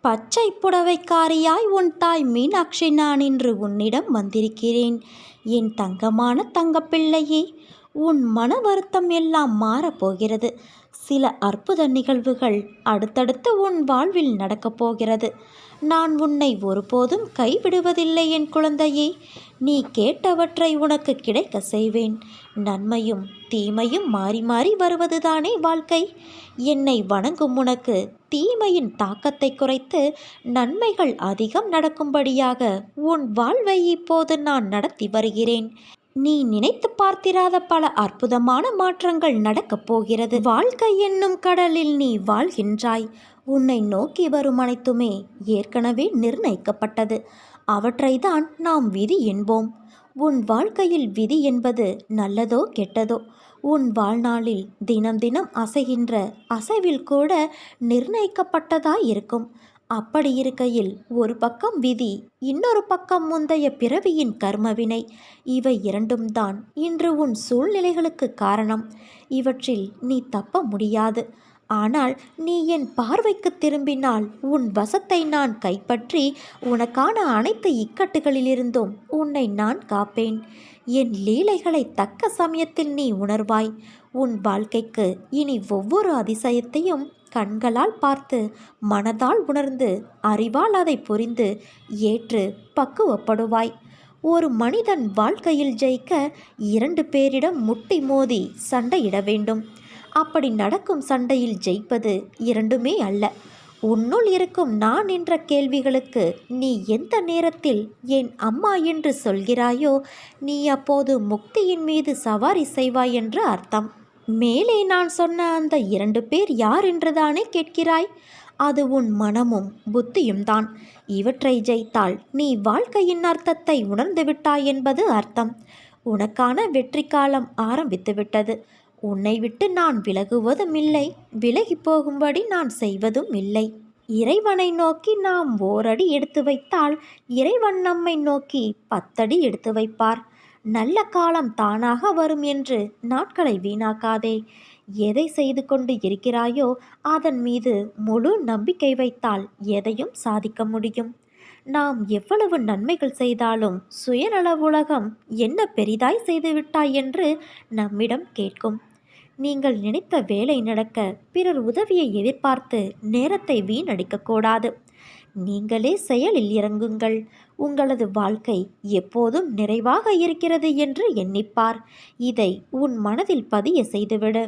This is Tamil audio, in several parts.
பச்சை புடவைக்காரியாய் உன் தாய் மீனாட்சி நான் இன்று உன்னிடம் வந்திருக்கிறேன். என் தங்கமான தங்கப்பிள்ளையே, உன் மன வருத்தம் எல்லாம் மாறப்போகிறது. சில அற்புத நிகழ்வுகள் அடுத்தடுத்து உன் வாழ்வில் நடக்கப் போகிறது. நான் உன்னை ஒருபோதும் கைவிடுவதில்லை என் குழந்தையே. நீ கேட்டவற்றை உனக்கு கிடைக்க செய்வேன். நன்மையும் தீமையும் மாறி மாறி வருவதுதானே வாழ்க்கை. என்னை வணங்கும் உனக்கு தீமையின் தாக்கத்தை குறைத்து நன்மைகள் அதிகம் நடக்கும்படியாக உன் வாழ்வை இப்போது நான் நடத்தி வருகிறேன். நீ நினைத்து பார்த்திராத பல அற்புதமான மாற்றங்கள் நடக்கப் போகிறது. வாழ்க்கை என்னும் கடலில் நீ வாழ்கின்றாய். உன்னை நோக்கி வரும் அனைத்துமே ஏற்கனவே நிர்ணயிக்கப்பட்டது. அவற்றைதான் நாம் விதி என்போம். உன் வாழ்க்கையில் விதி என்பது நல்லதோ கெட்டதோ, உன் வாழ்நாளில் தினம் தினம் அசைகின்ற அசைவில் கூட நிர்ணயிக்கப்பட்டதாய் இருக்கும். அப்படி இருக்கையில் ஒரு பக்கம் விதி, இன்னொரு பக்கம் முந்தைய பிறவியின் கர்மவினை, இவை இரண்டும் தான் இன்று உன் சூழ்நிலைகளுக்கு காரணம். இவற்றில் நீ தப்ப முடியாது. ஆனால் நீ என் பார்வைக்கு திரும்பினால் உன் வசத்தை நான் கைப்பற்றி உனக்கான அனைத்து இக்கட்டுகளிலிருந்தும் உன்னை நான் காப்பேன். என் லீலைகளை தக்க சமயத்தில் நீ உணர்வாய். உன் வாழ்க்கைக்கு இனி ஒவ்வொரு அதிசயத்தையும் கண்களால் பார்த்து மனதால் உணர்ந்து அறிவால் அதை புரிந்து ஏற்று பக்குவப்படுவாய். ஒரு மனிதன் வாழ்க்கையில் ஜெயிக்க 2 பேரிடம் முட்டி மோதி சண்டையிட வேண்டும். அப்படி நடக்கும் சண்டையில் ஜெயிப்பது இரண்டுமே அல்ல. உன்னுள் இருக்கும் நான் என்ற கேள்விகளுக்கு நீ எந்த நேரத்தில் என் அம்மா என்று சொல்கிறாயோ, நீ அப்போது முக்தியின் மீது சவாரி செய்வாய் என்று அர்த்தம். மேலே நான் சொன்ன அந்த 2 பேர் யார் என்றுதானே கேட்கிறாய்? அது உன் மனமும் புத்தியும் தான். இவற்றை ஜெயித்தால் நீ வாழ்க்கையின் அர்த்தத்தை உணர்ந்து விட்டாய் என்பது அர்த்தம். உனக்கான வெற்றி காலம் ஆரம்பித்து விட்டது. உன்னை விட்டு நான் விலகுவதும் இல்லை, விலகி போகும்படி நான் செய்வதும் இல்லை. இறைவனை நோக்கி நாம் ஓரடி எடுத்து வைத்தால் இறைவன் நம்மை நோக்கி 10 அடி எடுத்து வைப்பார். நல்ல காலம் தானாக வரும் என்று நாட்களை வீணாக்காதே. எதை செய்து கொண்டு இருக்கிறாயோ அதன் மீது முழு நம்பிக்கை வைத்தால் எதையும் சாதிக்க முடியும். நாம் எவ்வளவு நன்மைகள் செய்தாலும் சுயநல உலகம் என்ன பெரிதாய் செய்துவிட்டாய் என்று நம்மிடம் கேட்கும். நீங்கள் நினைத்த வேலை நடக்க பிறர் உதவியை எதிர்பார்த்து நேரத்தை வீணடிக்கக்கூடாது. நீங்களே செயலில் இறங்குங்கள். உங்களது வாழ்க்கை எப்போதும் நிறைவாக இருக்கிறது என்று எண்ணிப்பார். இதை உன் மனதில் பதிய செய்துவிடு.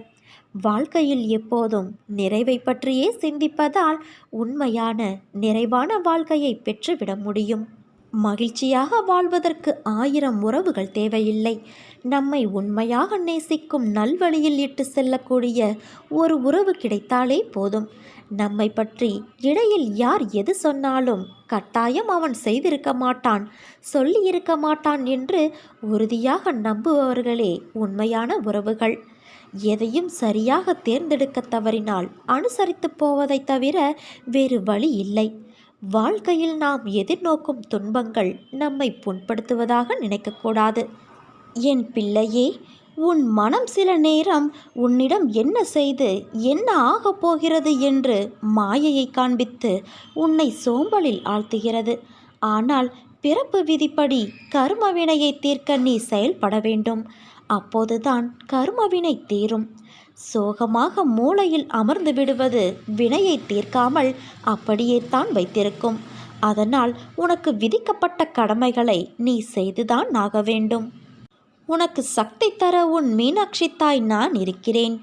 வாழ்க்கையில் எப்போதும் நிறைவை பற்றியே சிந்திப்பதால் உண்மையான நிறைவான வாழ்க்கையை பெற்றுவிட முடியும். மகிழ்ச்சியாக வாழ்வதற்கு 1000 உறவுகள் தேவையில்லை. நம்மை உண்மையாக நேசிக்கும் நல்வழியில் இட்டு செல்லக்கூடிய ஒரு உறவு கிடைத்தாலே போதும். நம்மை பற்றி இடையில் யார் எது சொன்னாலும் கட்டாயம் அவன் செய்திருக்க மாட்டான், சொல்லியிருக்க மாட்டான் என்று உறுதியாக நம்புபவர்களே உண்மையான உறவுகள். எதையும் சரியாக தேர்ந்தெடுக்க தவறினால் அனுசரித்து போவதை தவிர வேறு வழி இல்லை. வாழ்க்கையில் நாம் எதிர்நோக்கும் துன்பங்கள் நம்மை புண்படுத்துவதாக நினைக்கக்கூடாது. என் பிள்ளையே, உன் மனம் சில நேரம் உன்னிடம் என்ன செய்து என்ன ஆகப் போகிறது என்று மாயையை காண்பித்து உன்னை சோம்பலில் ஆழ்த்துகிறது. ஆனால் பிறப்பு விதிப்படி கர்மவினையை தீர்க்க நீ செயல்பட வேண்டும். அப்போதுதான் கர்மவினை தீரும். சோகமாக மூளையில் அமர்ந்து விடுவது வினையை தீர்க்காமல் அப்படியே தான் வைத்திருக்கும். அதனால் உனக்கு விதிக்கப்பட்ட கடமைகளை நீ செய்துதான் ஆக வேண்டும். உனக்கு சக்தி தர உன் மீனாட்சி தாய் நான் இருக்கிறேன்.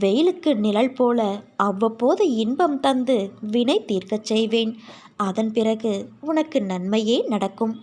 வெயிலுக்கு நிழல் போல அவ்வப்போது இன்பம் தந்து வினை தீர்க்கச் செய்வேன். அதன் பிறகு உனக்கு நன்மையே நடக்கும்.